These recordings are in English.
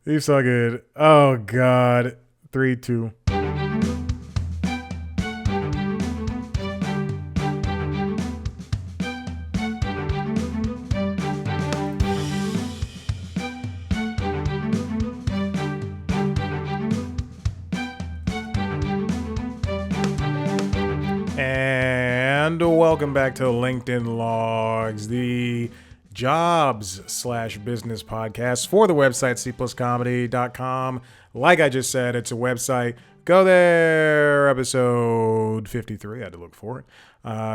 You so good. Oh God. 3, 2. And welcome back to LinkedIn Logs, the jobs/business podcast for the website cpluscomedy.com. Like I just said, it's a website. Go there, episode 53. I had to look for it.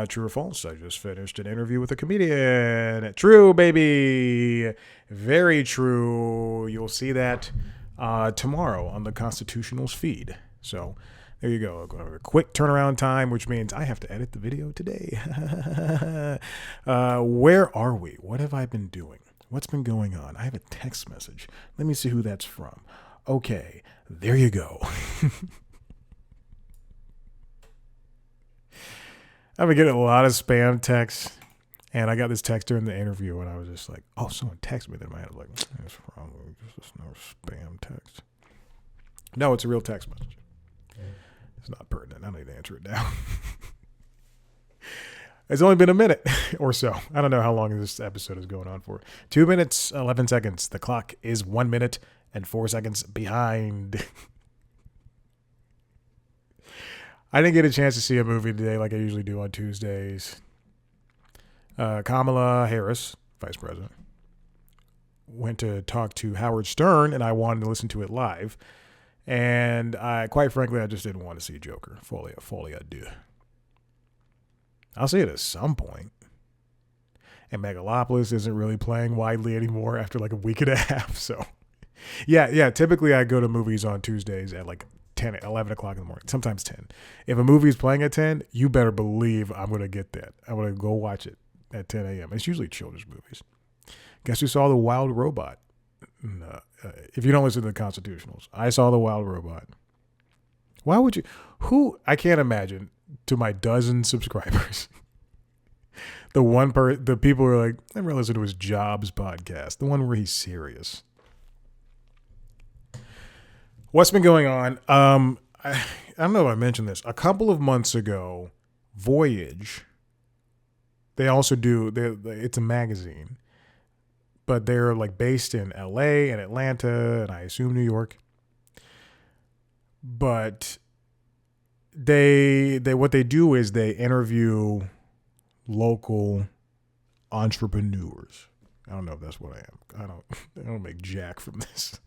True or false? I just finished an interview with a comedian. True, baby. Very true. You'll see that tomorrow on the Constitutional's feed. So there you go. A quick turnaround time, which means I have to edit the video today. Where are we? What have I been doing? What's been going on? I have a text message. Let me see who that's from. Okay, there you go. I've been getting a lot of spam texts, and I got this text during the interview, and I was just like, oh, someone texted me. Then in my head, I was like, it's probably just another spam text. No, it's a real text message. It's not pertinent. I don't need to answer it now. It's only been a minute or so. I don't know how long this episode is going on for. 2 minutes, 11 seconds. The clock is 1 minute and 4 seconds behind. I didn't get a chance to see a movie today like I usually do on Tuesdays. Kamala Harris, vice president, went to talk to Howard Stern, and I wanted to listen to it live. And quite frankly, I just didn't want to see Joker. Folie à deux. I'll see it at some point. And Megalopolis isn't really playing widely anymore after like a week and a half. So, yeah. Typically, I go to movies on Tuesdays at like 10, 11 o'clock in the morning. Sometimes 10. If a movie's playing at 10, you better believe I'm going to get that. I'm going to go watch it at 10 a.m. It's usually children's movies. Guess who saw The Wild Robot? If you don't listen to the Constitutionals, I saw The Wild Robot. Why would you? I can't imagine, to my dozen subscribers, the people who are like, I never listened to his Jobs podcast, the one where he's serious. What's been going on? I don't know if I mentioned this. A couple of months ago, Voyage, they also do, it's a magazine, but they're like based in LA and Atlanta and I assume New York. But they what they do is they interview local entrepreneurs. I don't know if that's what I am. I don't make jack from this.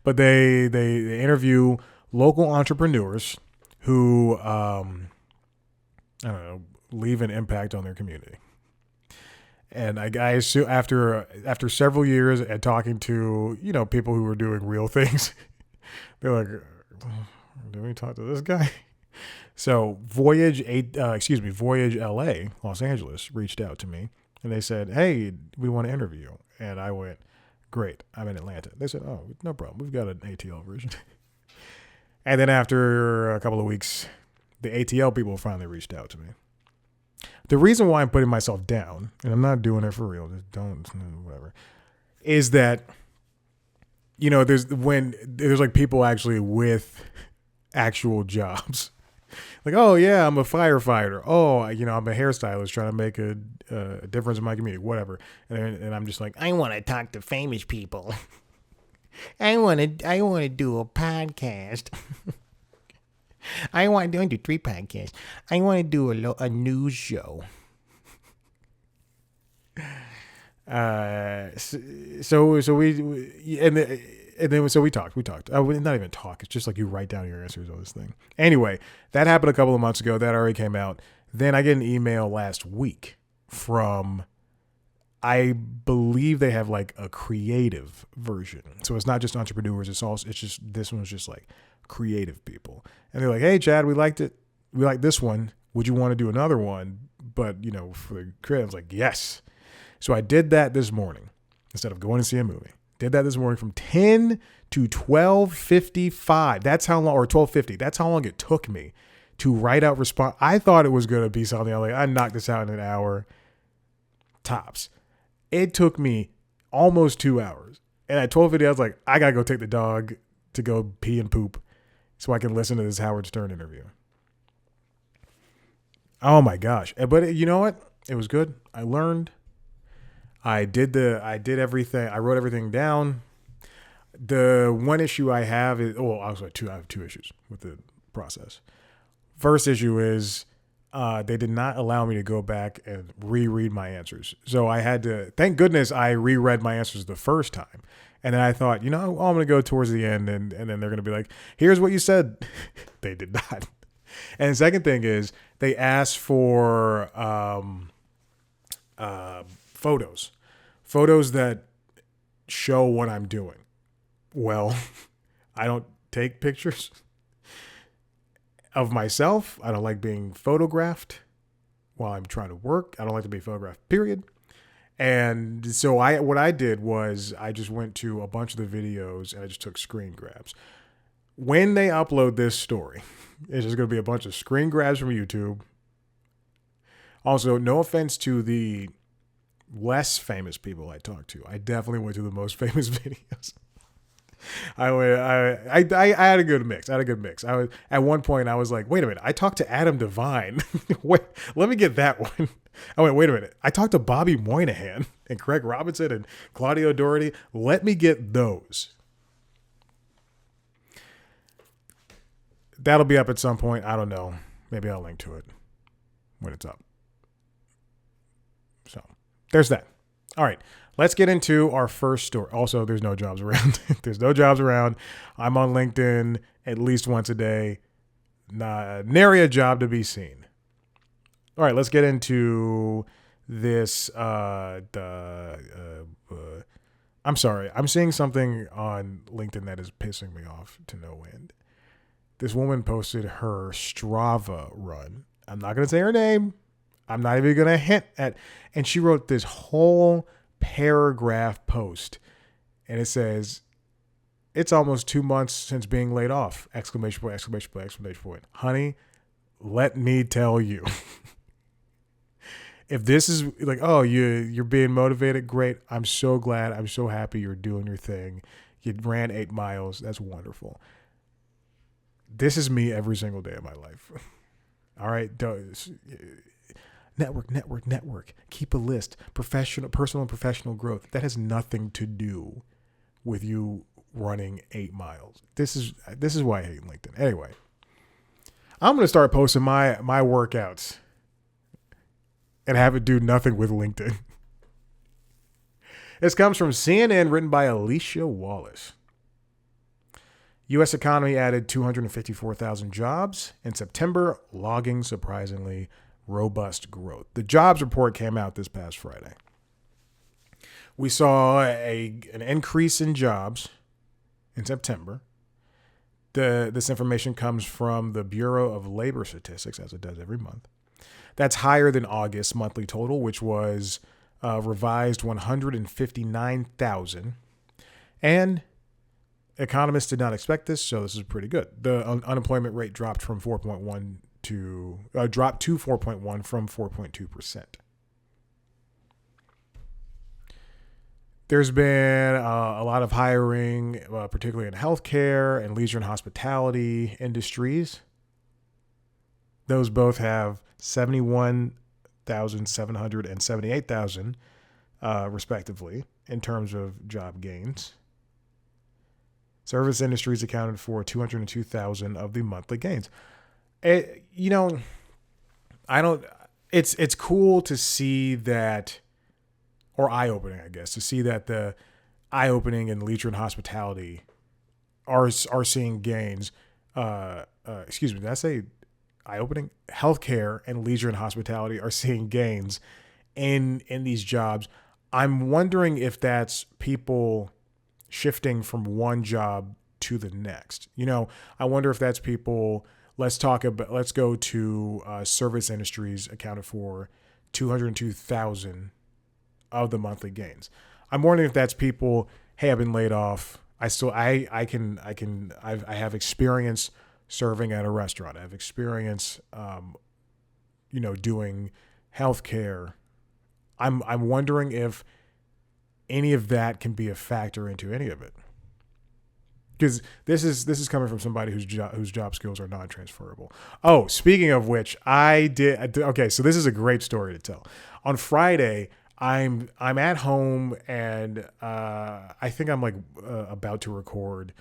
But they interview local entrepreneurs who I don't know, leave an impact on their community. And I assume after several years and talking to, people who were doing real things, they're like, do we talk to this guy? So Voyage LA, Los Angeles, reached out to me and they said, hey, we want to interview you. And I went, great, I'm in Atlanta. They said, oh, no problem. We've got an ATL version. And then after a couple of weeks, the ATL people finally reached out to me. The reason why I'm putting myself down, and I'm not doing it for real, just don't, whatever, is that, there's like people actually with actual jobs. Like, oh yeah, I'm a firefighter. Oh, I'm a hairstylist trying to make a difference in my community, whatever. And I'm just like, I want to talk to famous people. I want to do a podcast. I want to do 3 podcasts. I want to do a news show. So we talked. Not even talk. It's just like you write down your answers on this thing. Anyway, that happened a couple of months ago. That already came out. Then I get an email last week from, I believe they have like a creative version. So it's not just entrepreneurs. This one's just like creative people. And they're like, hey, Chad, we liked it. We like this one. Would you want to do another one? But, for the creative, I was like, yes. So I did that this morning instead of going to see a movie. Did that this morning from 10 to 12:55. That's how long, or 12:50. That's how long it took me to write out response. I thought it was going to be something like, I knocked this out in an hour tops. It took me almost 2 hours And at 12:50, I was like, I gotta go take the dog to go pee and poop so I can listen to this Howard Stern interview. Oh my gosh. But you know what? It was good. I learned. I did everything. I wrote everything down. The one issue I have is, I have two issues with the process. First issue is they did not allow me to go back and reread my answers. So I had to, thank goodness I reread my answers the first time. And then I thought, I'm going to go towards the end and then they're going to be like, here's what you said. They did not. And the second thing is they asked for photos that show what I'm doing. Well, I don't take pictures of myself. I don't like being photographed while I'm trying to work. I don't like to be photographed, period. And so what I did was I just went to a bunch of the videos and I just took screen grabs. When they upload this story, it's just going to be a bunch of screen grabs from YouTube. Also, no offense to the less famous people I talked to. I definitely went to the most famous videos. I had a good mix. At one point I was like, wait a minute, I talked to Adam Devine. Wait, let me get that one. I went, wait a minute, I talked to Bobby Moynihan and Craig Robinson and Claudio Doherty. Let me get those. That'll be up at some point. I don't know. Maybe I'll link to it when it's up. So there's that. All right. Let's get into our first story. Also, there's no jobs around. There's no jobs around. I'm on LinkedIn at least once a day. Nary a job to be seen. All right, let's get into this. I'm sorry. I'm seeing something on LinkedIn that is pissing me off to no end. This woman posted her Strava run. I'm not going to say her name. I'm not even going to hint at. And she wrote this whole paragraph post. And it says, it's almost 2 months since being laid off. Exclamation point, exclamation point, exclamation point. Honey, let me tell you. If this is like, oh, you're being motivated, great. I'm so glad. I'm so happy you're doing your thing. You ran 8 miles. That's wonderful. This is me every single day of my life. All right. Network. Keep a list. Personal and professional growth. That has nothing to do with you running 8 miles. This is why I hate LinkedIn. Anyway, I'm going to start posting my workouts and have it do nothing with LinkedIn. This comes from CNN, written by Alicia Wallace. U.S. economy added 254,000 jobs in September, logging surprisingly robust growth. The jobs report came out this past Friday. We saw an increase in jobs in September. This information comes from the Bureau of Labor Statistics, as it does every month. That's higher than August's monthly total, which was revised 159,000. And economists did not expect this, so this is pretty good. The unemployment rate dropped from 4.1 to 4.1 from 4.2%. There's been a lot of hiring, particularly in healthcare and leisure and hospitality industries. Those both have 71,700 and 78,000, respectively, in terms of job gains. Service industries accounted for 202,000 of the monthly gains. It's cool to see that, or eye-opening, I guess, to see that the eye-opening in leisure and hospitality are seeing gains. Excuse me, did I say eye-opening? Healthcare and leisure and hospitality are seeing gains in these jobs. I'm wondering if that's people shifting from one job to the next. I wonder if that's people. Let's go to service industries accounted for 202,000 of the monthly gains. I'm wondering if that's people. Hey, I've been laid off. I have experience serving at a restaurant. I have experience, doing healthcare. I'm wondering if any of that can be a factor into any of it. Because this is coming from somebody whose job skills are non-transferable. Oh, speaking of which, I did. Okay, so this is a great story to tell. On Friday, I'm at home and I think I'm like about to record,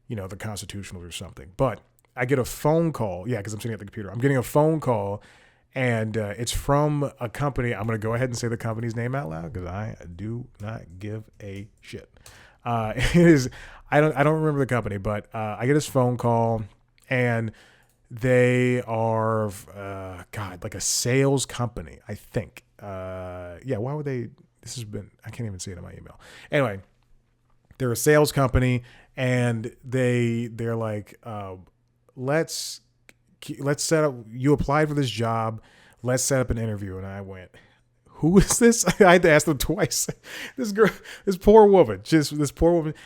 the Constitutional or something. But I get a phone call. Yeah, because I'm sitting at the computer. I'm getting a phone call, and it's from a company. I'm going to go ahead and say the company's name out loud because I do not give a shit. It is. I don't remember the company, but I get this phone call, and they are like a sales company, I think. Yeah, why would they? This has been. I can't even see it in my email. Anyway, they're a sales company, and they're like, let's set up. You applied for this job. Let's set up an interview. And I went, who is this? I had to ask them twice. This poor woman.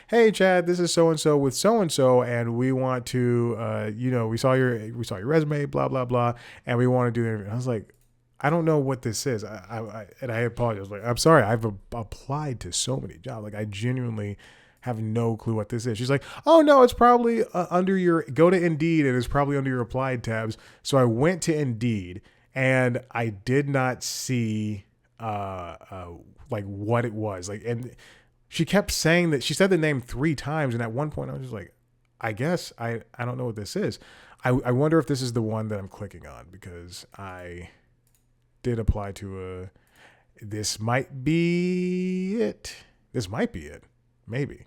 Hey, Chad, this is so and so with so and so, and we want to, we saw your resume, blah blah blah, and we want to do the interview. I was like, I don't know what this is. I apologize. I was like, I'm sorry. I've applied to so many jobs. Like, I genuinely have no clue what this is. She's like, oh no, it's probably go to Indeed, and it's probably under your applied tabs. So I went to Indeed, and I did not see like what it was. Like, and she kept saying that she said the name 3 times, and at one point I was just like, I guess I don't know what this is. I wonder if this is the one that I'm clicking on, because I did apply to this might be it. Maybe.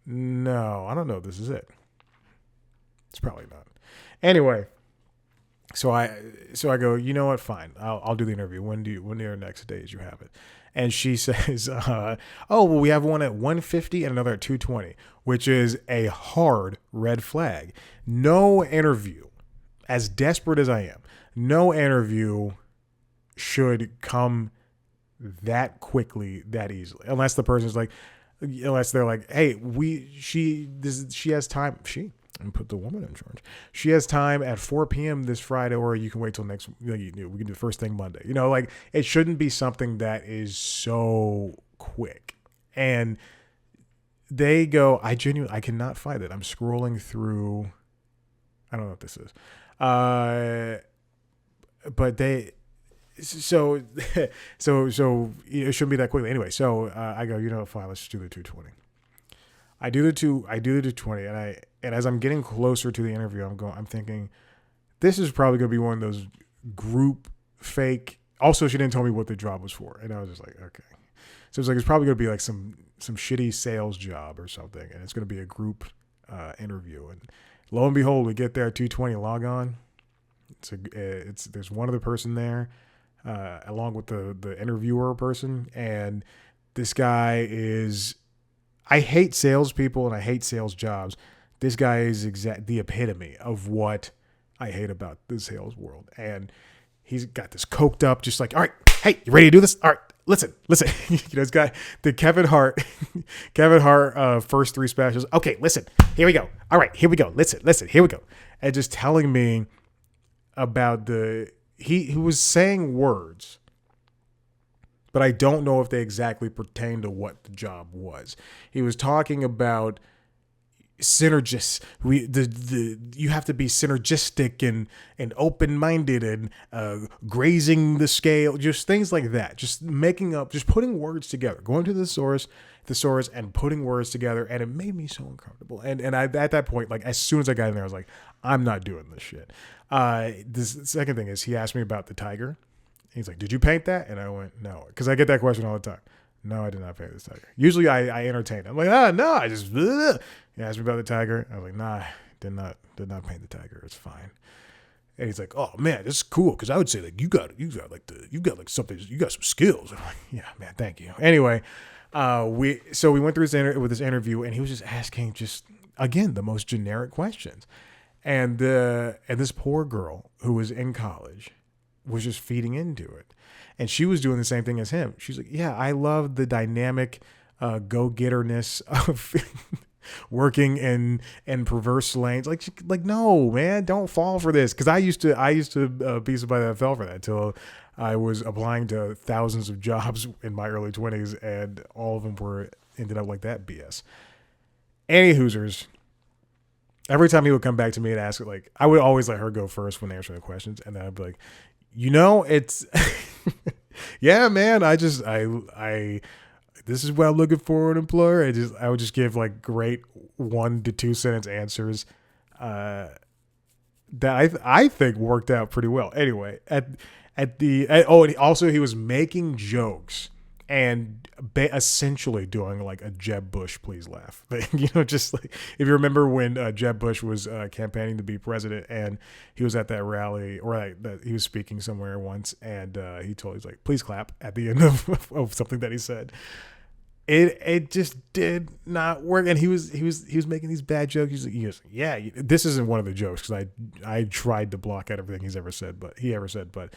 No, I don't know if this is it. It's probably not. Anyway, so I go, you know what? Fine, I'll do the interview. When are next days you have it? And she says, oh, well, we have one at 150 and another at 220, which is a hard red flag. No interview, as desperate as I am, no interview should come that quickly, that easily, unless the person's like, unless they're like, hey, she has time. And put the woman in charge. She has time at 4 p.m. this Friday, or you can wait till next. We can do the first thing Monday. Like, it shouldn't be something that is so quick. And they go, I cannot find it. I'm scrolling through. I don't know what this is. But they. So it shouldn't be that quickly anyway. So I go, fine, let's just do the 220. I do the 220, and as I'm getting closer to the interview, I'm thinking, this is probably gonna be one of those group fake. Also, she didn't tell me what the job was for, and I was just like, okay. So it's probably gonna be like some shitty sales job or something, and it's gonna be a group interview. And lo and behold, we get there at 2:20, log on. There's one other person there, along with the interviewer person, and this guy is. I hate salespeople and I hate sales jobs. This guy is the epitome of what I hate about the sales world. And he's got this coked up, just like, all right, hey, you ready to do this? All right, listen. This guy, the Kevin Hart, first 3 specials. Okay, listen, here we go. All right, here we go. Listen, here we go. And just telling me about he was saying words, but I don't know if they exactly pertain to what the job was. He was talking about synergists. You have to be synergistic and open-minded and grazing the scale, just things like that. Just putting words together, going to the source and putting words together, and it made me so uncomfortable. And I, at that point, like, as soon as I got in there, I was like, I'm not doing this shit. This second thing is, he asked me about the tiger. He's like, did you paint that? And I went, no. Because I get that question all the time. No, I did not paint this tiger. Usually I entertain. I'm like, no, I just. Bleh. He asked me about the tiger. I was like, nah, did not paint the tiger. It's fine. And he's like, oh man, this is cool. Because I would say, like, you got something, you got some skills. I'm like, yeah, man, thank you. Anyway, we went through this interview, and he was just asking again the most generic questions, and this poor girl who was in college was just feeding into it. And she was doing the same thing as him. She's like, yeah, I love the dynamic go-getterness of working in perverse lanes. Like no, man, don't fall for this. Because I used to be somebody that fell for that until I was applying to thousands of jobs in my early 20s, and all of them ended up like that BS. Any Hoosers. Every time he would come back to me and ask, like, I would always let her go first when answering the questions, and then I'd be like, it's, yeah, man. I this is what I'm looking for in an employer. I would just give like great 1 to 2 sentence answers, that I think worked out pretty well. Anyway, and also he was making jokes and essentially doing like a Jeb Bush please laugh. Just like if you remember when Jeb Bush was campaigning to be president, and he was at that rally, or that he was speaking somewhere once, and he's like, please clap at the end of something that he said. It just did not work, and he was making these bad jokes. He's like, yeah, this isn't one of the jokes, because I tried to block out everything he ever said, but he was like, why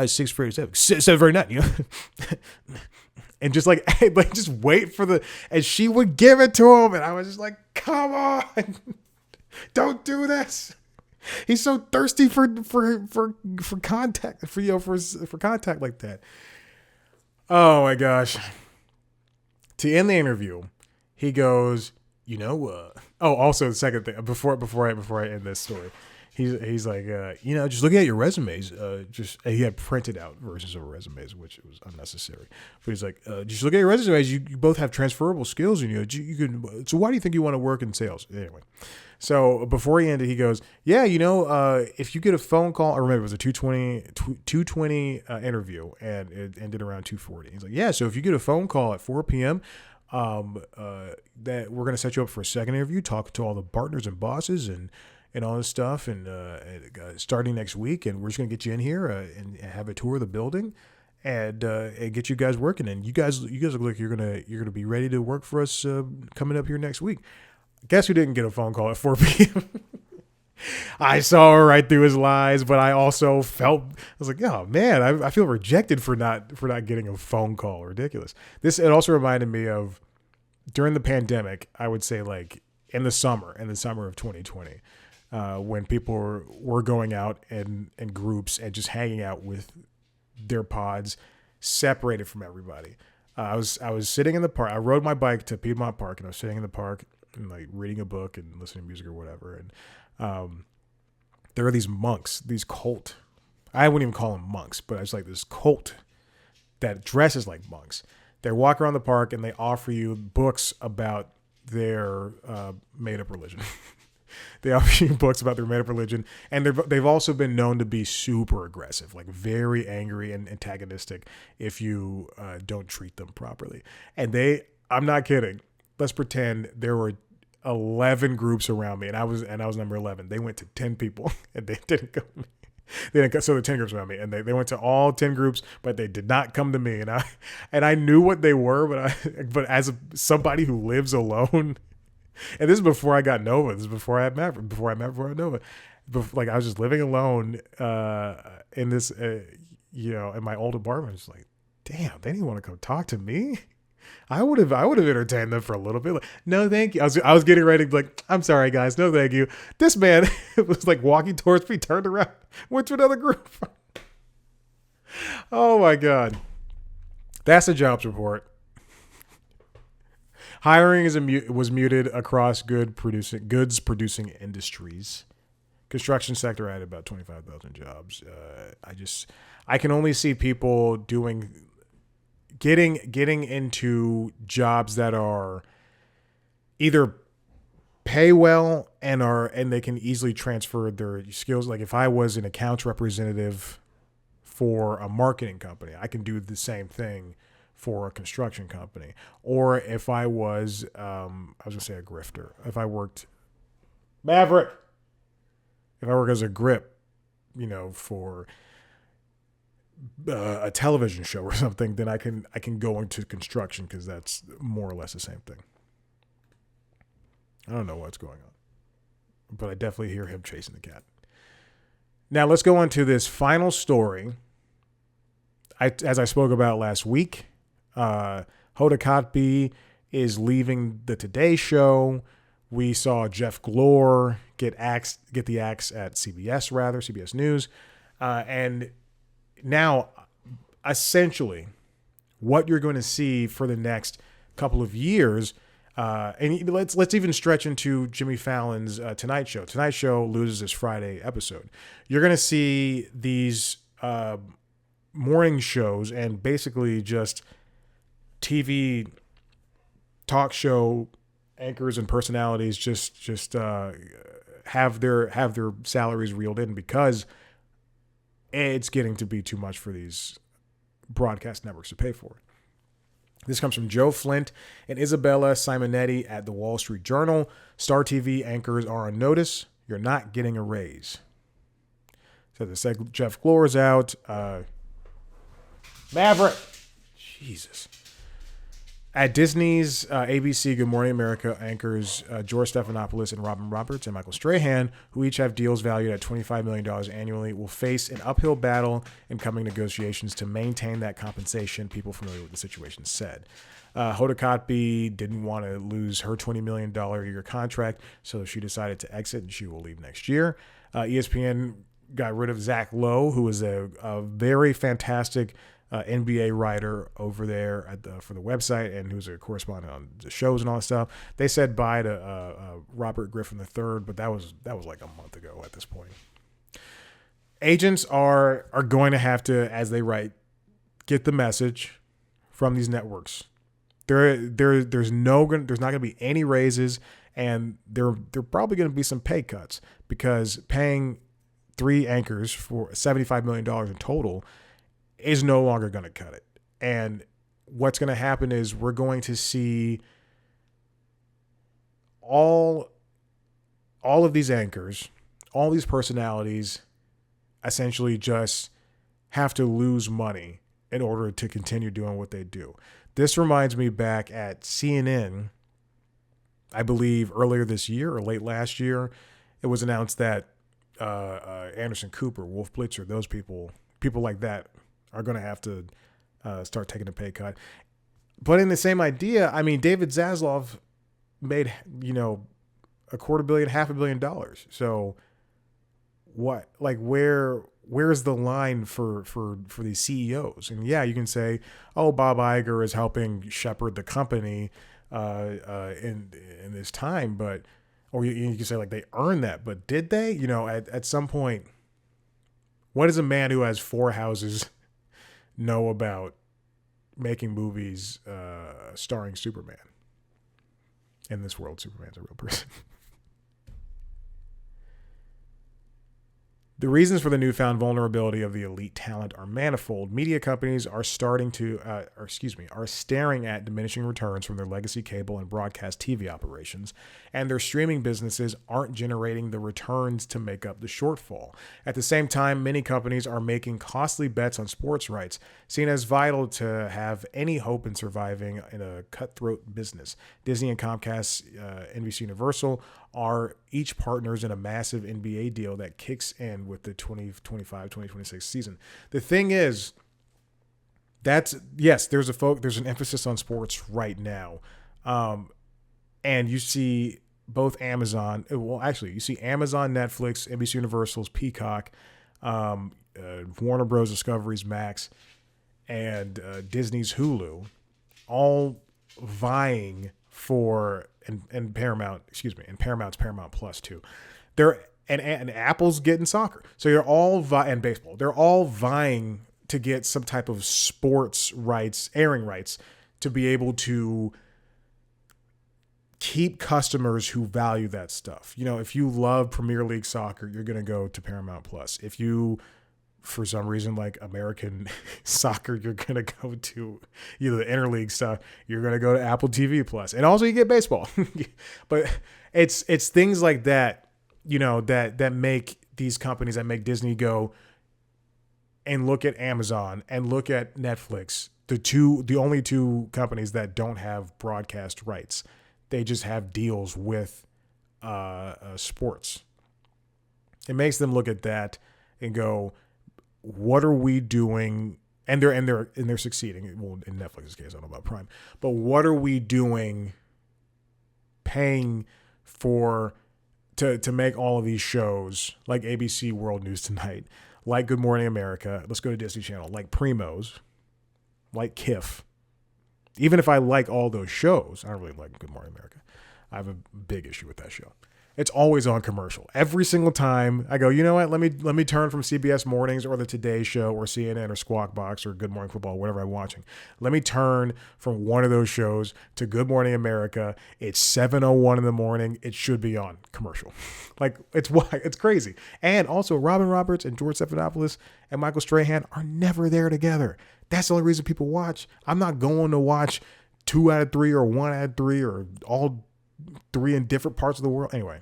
is 647 749, and just like just wait for and she would give it to him, and I was just like, come on, don't do this. He's so thirsty for contact, for contact like that. Oh my gosh. To end the interview, he goes, also the second thing before I end this story, he's like, just looking at your resumes, he had printed out versions of resumes, which was unnecessary. But he's like, just look at your resumes. You both have transferable skills, and you can. So why do you think you want to work in sales? Anyway. So before he ended, he goes, yeah, if you get a phone call, I remember it was a 220 interview, and it ended around 2:40. He's like, yeah, so if you get a phone call at 4 p.m., that we're going to set you up for a second interview, talk to all the partners and bosses and all this stuff, and starting next week, and we're just going to get you in here and have a tour of the building, and get you guys working. And you guys look like you're gonna be ready to work for us coming up here next week. Guess who didn't get a phone call at 4 p.m.? I saw right through his lies, but I also I was like, oh man, I feel rejected for not getting a phone call. Ridiculous. It also reminded me of during the pandemic, I would say like in the summer of 2020, when people were going out in groups and just hanging out with their pods, separated from everybody. I was sitting in the park. I rode my bike to Piedmont Park, and I was sitting in the park and like reading a book and listening to music or whatever. And there are these monks, these cult. I wouldn't even call them monks, but it's like this cult that dresses like monks. They walk around the park and they offer you books about their made-up religion. They offer you books about their made-up religion, and they've also been known to be super aggressive, like very angry and antagonistic if you don't treat them properly. And I'm not kidding. Let's pretend there were 11 groups around me, and I was number 11. They went to 10 people, and they didn't go. So the 10 groups around me, and they went to all 10 groups, but they did not come to me. And I knew what they were, but as somebody who lives alone, and this is before I got Nova. This is before I met Nova. Like I was just living alone in this, in my old apartment. It's like, damn, they didn't want to come talk to me. I would have entertained them for a little bit. Like, no, thank you. I was getting ready to be like, I'm sorry, guys. No, thank you. This man was like walking towards me, turned around, went to another group. Oh my God. That's a jobs report. Hiring was muted across goods producing industries. Construction sector added about 25,000 jobs. I can only see people getting into jobs that are either pay well and they can easily transfer their skills. Like if I was an accounts representative for a marketing company, I can do the same thing for a construction company. Or if I was gonna say a grifter. If I worked as a grip, for a television show or something, then I can go into construction, because that's more or less the same thing. I don't know what's going on, but I definitely hear him chasing the cat. Now let's go on to this final story. As I spoke about last week, Hoda Kotb is leaving the Today Show. We saw Jeff Glor get the axe at CBS News. And now, essentially, what you're going to see for the next couple of years, and let's even stretch into Jimmy Fallon's Tonight Show. Tonight Show loses its Friday episode. You're going to see these morning shows and basically just TV talk show anchors and personalities just have their salaries reeled in because it's getting to be too much for these broadcast networks to pay for. This comes from Joe Flint and Isabella Simonetti at the Wall Street Journal. Star TV anchors are on notice. You're not getting a raise. So they said Jeff Glor's out. Maverick. Jesus. At Disney's ABC Good Morning America anchors George Stephanopoulos and Robin Roberts and Michael Strahan, who each have deals valued at $25 million annually, will face an uphill battle in coming negotiations to maintain that compensation, people familiar with the situation said. Hoda Kotb didn't want to lose her $20 million a year contract, so she decided to exit, and she will leave next year. ESPN got rid of Zach Lowe, who was a very fantastic NBA writer over there for the website and who's a correspondent on the shows and all that stuff. They said bye to Robert Griffin III, but that was like a month ago at this point. Agents are going to have to, as they write, get the message from these networks. There's not going to be any raises, and there probably going to be some pay cuts because paying 3 anchors for $75 million in total is no longer going to cut it. And what's going to happen is we're going to see all of these anchors, all these personalities essentially just have to lose money in order to continue doing what they do. This reminds me back at CNN, I believe earlier this year or late last year, it was announced that Anderson Cooper, Wolf Blitzer, those people like that are going to have to start taking a pay cut. But in the same idea, I mean, David Zaslav made, $250 million, $500 million. So what, like where's the line for these CEOs? And yeah, you can say, oh, Bob Iger is helping shepherd the company in this time, but, or you can say like they earned that, but did they? At some point, what does a man who has 4 houses know about making movies starring Superman? In this world, Superman's a real person. The reasons for the newfound vulnerability of the elite talent are manifold. Media companies are staring at diminishing returns from their legacy cable and broadcast TV operations, and their streaming businesses aren't generating the returns to make up the shortfall. At the same time, many companies are making costly bets on sports rights, seen as vital to have any hope in surviving in a cutthroat business. Disney and Comcast, NBC Universal, are each partners in a massive NBA deal that kicks in with the 2025-2026 season. The thing is, there's an emphasis on sports right now. And you see both Amazon, you see Amazon, Netflix, NBC Universal's Peacock, Warner Bros. Discovery's Max, and Disney's Hulu, all vying for and Paramount's Paramount Plus too. And Apple's getting soccer. So you're all and baseball. They're all vying to get some type of sports rights, airing rights, to be able to keep customers who value that stuff. If you love Premier League soccer, you're going to go to Paramount Plus. If you, for some reason, like American soccer, you're going to go to either the interleague stuff, you're going to go to Apple TV Plus. And also you get baseball. But it's things like that, that make these companies, that make Disney go and look at Amazon and look at Netflix, the only 2 companies that don't have broadcast rights. They just have deals with sports. It makes them look at that and go, what are we doing and they're succeeding. Well, in Netflix's case, I don't know about Prime, but what are we doing, paying for to make all of these shows like ABC World News Tonight, like Good Morning America? Let's go to Disney Channel, like Primos, like KIF. Even if I like all those shows, I don't really like Good Morning America. I have a big issue with that show. It's always on commercial. Every single time I go, you know what? Let me turn from CBS Mornings or the Today Show or CNN or Squawk Box or Good Morning Football, whatever I'm watching. Let me turn from one of those shows to Good Morning America. It's 7:01 in the morning. It should be on commercial. Like it's crazy. And also Robin Roberts and George Stephanopoulos and Michael Strahan are never there together. That's the only reason people watch. I'm not going to watch 2 out of 3 or 1 out of 3 or all 3 in different parts of the world. Anyway,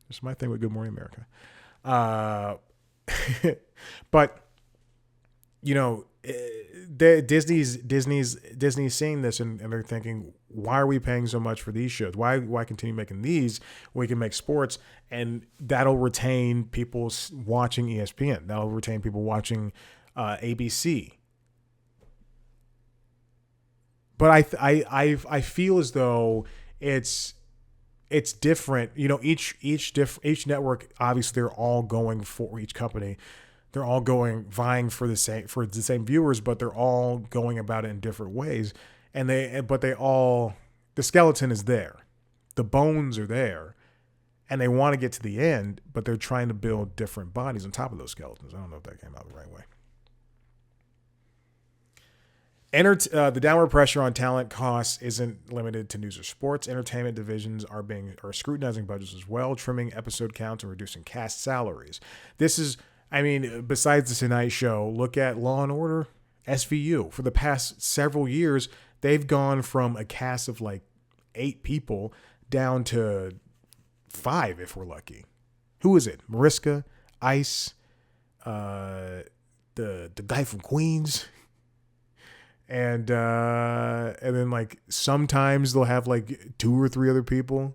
this is my thing with Good Morning America. But you know, Disney's seeing this and they're thinking, why are we paying so much for these shows? Why continue making these when we can make sports, and that'll retain people watching ESPN. That'll retain people watching ABC. But I feel as though it's different. You know, each network, obviously they're all going for each company. They're all vying for the same viewers, but they're all going about it in different ways. And the skeleton is there. The bones are there. And they want to get to the end, but they're trying to build different bodies on top of those skeletons. I don't know if that came out the right way. The downward pressure on talent costs isn't limited to news or sports. Entertainment divisions are scrutinizing budgets as well, trimming episode counts and reducing cast salaries. This is, I mean, besides the Tonight Show, look at Law and Order, SVU. For the past several years, they've gone from a cast of like 8 people down to 5 if we're lucky. Who is it? Mariska, Ice, the guy from Queens. And then like sometimes they'll have like 2 or 3 other people.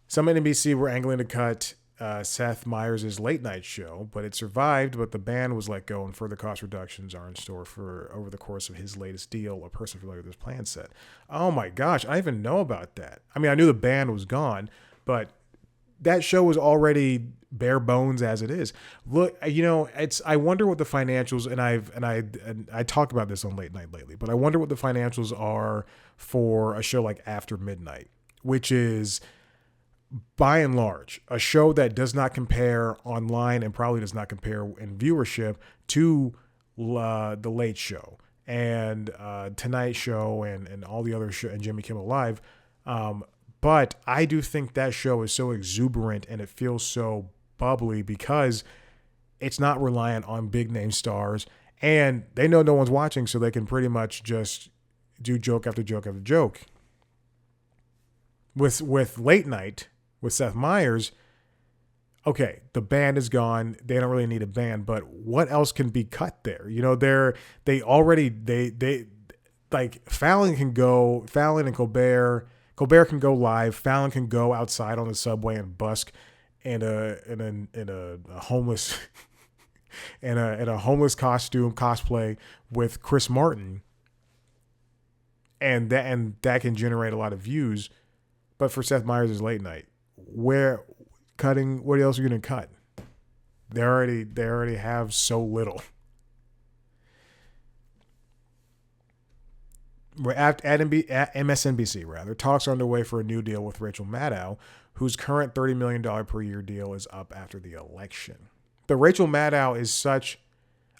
Some at NBC were angling to cut Seth Meyers' late night show, but it survived. But the band was let go, and further cost reductions are in store for over the course of his latest deal. A person familiar with this plan said, "Oh my gosh, I didn't even know about that. I mean, I knew the band was gone, but that show was already bare bones as it is. Look, you know, I wonder what the financials, and I talked about this on Late Night lately, but I wonder what the financials are for a show like After Midnight, which is by and large a show that does not compare online and probably does not compare in viewership to the Late Show and Tonight Show and all the other show and Jimmy Kimmel Live. But I do think that show is so exuberant and it feels so bubbly because it's not reliant on big name stars, and they know no one's watching, so they can pretty much just do joke after joke after joke. With Late Night with Seth Meyers, okay, the band is gone. They don't really need a band, but what else can be cut there? You know, they like Fallon and Colbert can go live. Fallon can go outside on the subway and busk in a homeless in a homeless costume cosplay with Chris Martin, and that can generate a lot of views. But for Seth Meyers' Late Night, what else are you gonna cut? They already have so little. At MSNBC, rather, talks are underway for a new deal with Rachel Maddow, whose current $30 million per year deal is up after the election. But Rachel Maddow is such...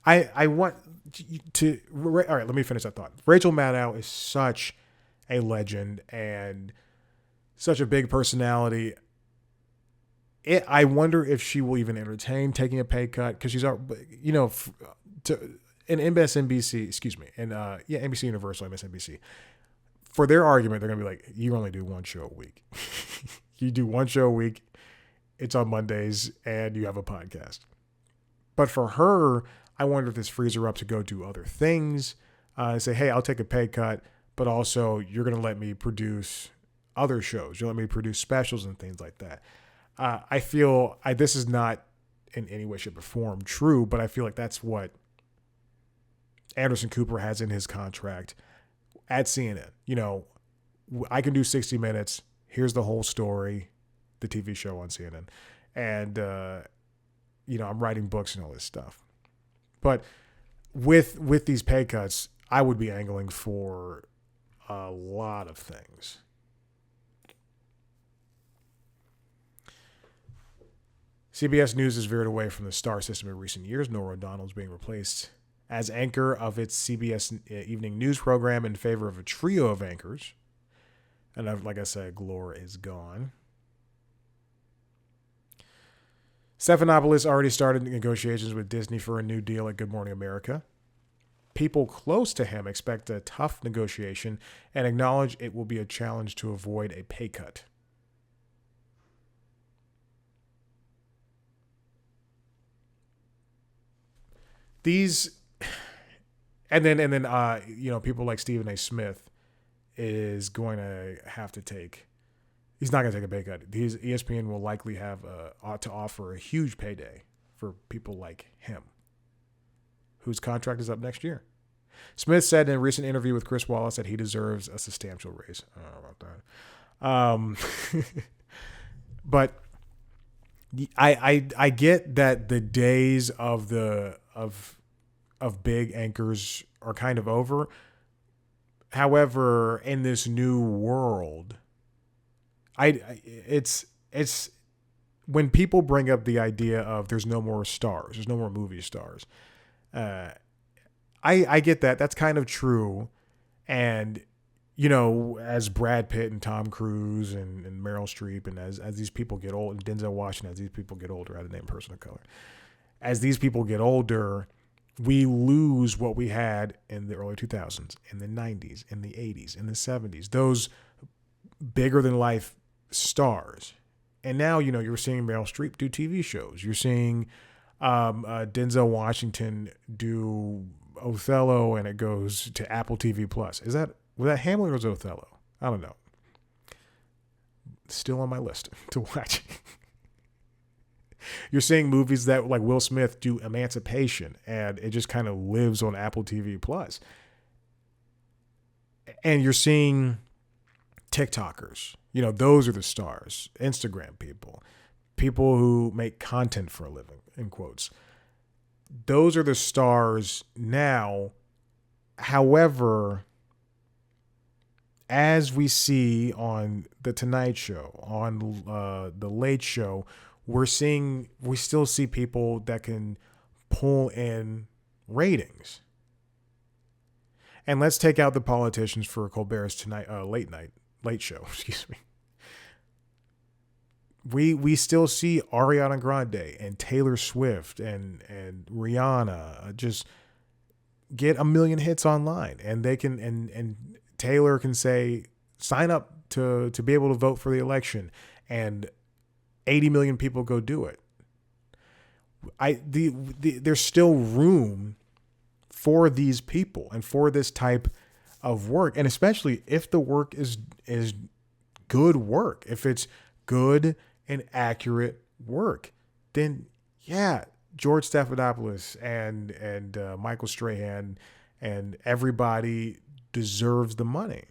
I want to... All right, let me finish that thought. Rachel Maddow is such a legend and such a big personality. I wonder if she will even entertain taking a pay cut, because she's, you know, in MSNBC, NBC Universal, MSNBC, for their argument, they're going to be like, you only do one show a week. You do one show a week, it's on Mondays, and you have a podcast. But for her, I wonder if this frees her up to go do other things, say, hey, I'll take a pay cut, but also you're going to let me produce other shows. You'll let me produce specials and things like that. I feel this is not in any way, shape, or form true, but I feel like that's what Anderson Cooper has in his contract at CNN. I can do 60 minutes. Here's the whole story, the TV show on CNN. And, I'm writing books and all this stuff. But with these pay cuts, I would be angling for a lot of things. CBS News has veered away from the star system in recent years. Norah O'Donnell is being replaced as anchor of its CBS evening news program in favor of a trio of anchors. And like I said, Glor is gone. Stephanopoulos already started negotiations with Disney for a new deal at Good Morning America. People close to him expect a tough negotiation and acknowledge it will be a challenge to avoid a pay cut. People like Stephen A. Smith is going to have to take. He's not going to take a pay cut. ESPN will likely have to offer a huge payday for people like him, whose contract is up next year. Smith said in a recent interview with Chris Wallace that he deserves a substantial raise. I don't know about that. But I get that the days of big anchors are kind of over. However, in this new world, it's when people bring up the idea of there's no more stars, there's no more movie stars. I get that. That's kind of true. And, as Brad Pitt and Tom Cruise and Meryl Streep, and as these people get old, and Denzel Washington, as these people get older, I had to name person of color. As these people get older, we lose what we had in the early 2000s, in the 90s, in the 80s, in the 70s, those bigger than life stars. And now, you're seeing Meryl Streep do TV shows. You're seeing Denzel Washington do Othello, and it goes to Apple TV Plus. Was that Hamlet or was it Othello? I don't know. Still on my list to watch. You're seeing movies that, like Will Smith, do Emancipation, and it just kind of lives on Apple TV Plus. And you're seeing TikTokers. Those are the stars. Instagram people who make content for a living, in quotes. Those are the stars now. However, as we see on The Tonight Show, on The Late Show, we still see people that can pull in ratings. And let's take out the politicians for Colbert's late show, excuse me. We still see Ariana Grande and Taylor Swift and Rihanna just get a million hits online, and they can and Taylor can say sign up to be able to vote for the election, and 80 million people go do it. There's still room for these people and for this type of work, and especially if the work is good work, if it's good and accurate work, then yeah, George Stephanopoulos and Michael Strahan and everybody deserves the money.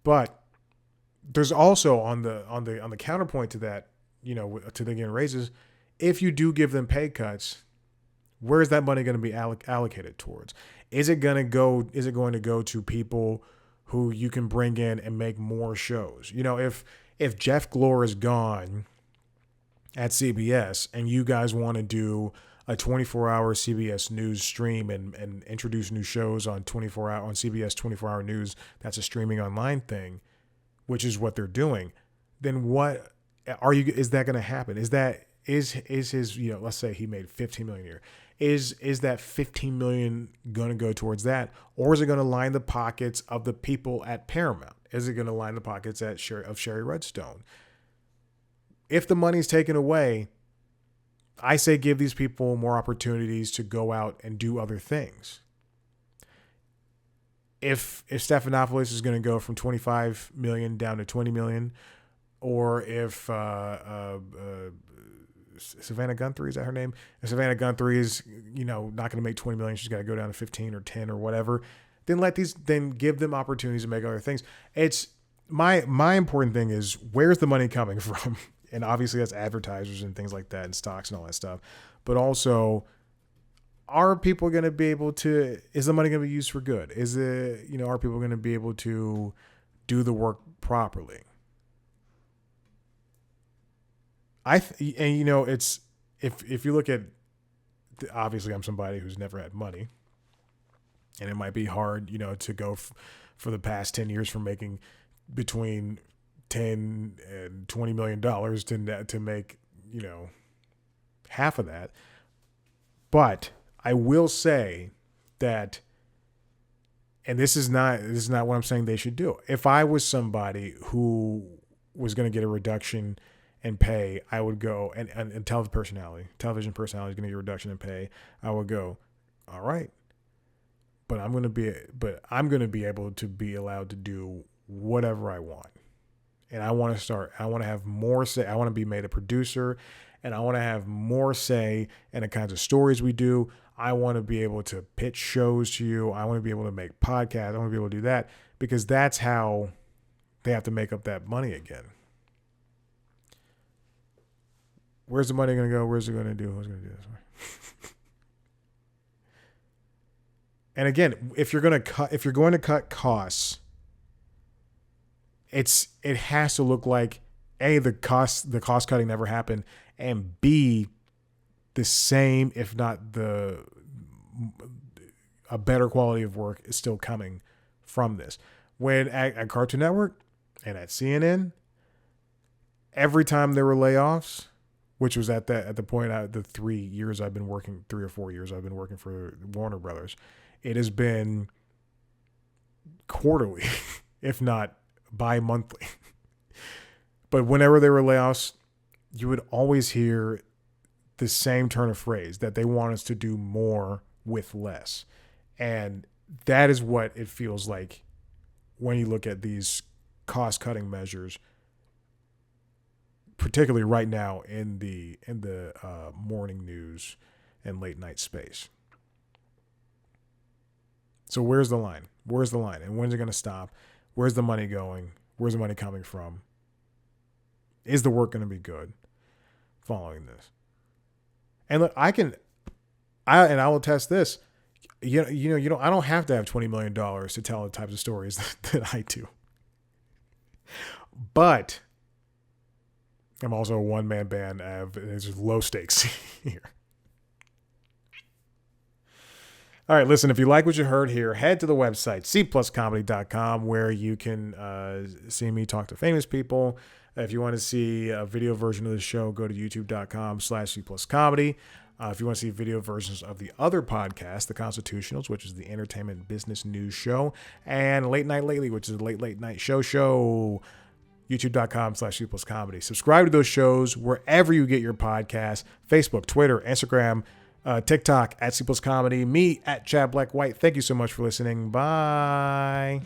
But there's also on the counterpoint to that, to the getting raises, if you do give them pay cuts, where is that money going to be allocated towards? Is it going to go to people who you can bring in and make more shows? If Jeff Glor is gone at CBS and you guys want to do a 24-hour CBS News stream and introduce new shows on CBS 24-hour News, that's a streaming online thing, which is what they're doing, then what is that going to happen? Is his, let's say he made $15 million a year. Is that $15 million going to go towards that? Or is it going to line the pockets of the people at Paramount? Is it going to line the pockets of Sherry Redstone? If the money's taken away, I say give these people more opportunities to go out and do other things. If Stephanopoulos is going to go from $25 million down to $20 million, or if Savannah Guthrie, is that her name? If Savannah Guthrie is, not going to make 20 million, she's got to go down to 15 or 10 or whatever. Then give them opportunities to make other things. It's my important thing is, where's the money coming from? And obviously that's advertisers and things like that and stocks and all that stuff. But also, are people going to be able to, is the money going to be used for good? Is it, are people going to be able to do the work properly? It's, if you look at, obviously I'm somebody who's never had money, and it might be hard, to go for the past 10 years from making between 10 and $20 million to make, half of that. But I will say that, and this is not what I'm saying they should do. If I was somebody who was going to get a reduction in pay, I would go, and television personality is going to get a reduction in pay, I would go, all right, but I'm going to be able to be allowed to do whatever I want. And I want to have more say. I want to be made a producer, and I want to have more say in the kinds of stories we do. I want to be able to pitch shows to you. I want to be able to make podcasts. I want to be able to do that, because that's how they have to make up that money again. Where's the money going to go? Where's it going to do? Who's going to do this? And again, if you're going to cut costs, it has to look like, A, the cost cutting never happened, and B, the same, if not a better quality of work is still coming from this. When at Cartoon Network and at CNN, every time there were layoffs, which was at the point, the 3 years I've been working, 3 or 4 years I've been working for Warner Brothers, it has been quarterly, if not bi-monthly. But whenever there were layoffs, you would always hear the same turn of phrase, that they want us to do more with less. And that is what it feels like when you look at these cost-cutting measures, particularly right now in the morning news and late night space. So where's the line? And when's it going to stop? Where's the money going? Where's the money coming from? Is the work going to be good following this? And look, I will test this. I don't have to have $20 million to tell the types of stories that I do. But I'm also a one-man band. There's low stakes here. All right, listen, if you like what you heard here, head to the website, cpluscomedy.com, where you can see me talk to famous people. If you want to see a video version of the show, go to youtube.com/cpluscomedy. If you want to see video versions of the other podcasts, The Constitutionals, which is the entertainment business news show, and Late Night Lately, which is the late night show, youtube.com/cpluscomedy. Subscribe to those shows wherever you get your podcasts, Facebook, Twitter, Instagram, TikTok at @cpluscomedy, me at Chad Black White. Thank you so much for listening. Bye.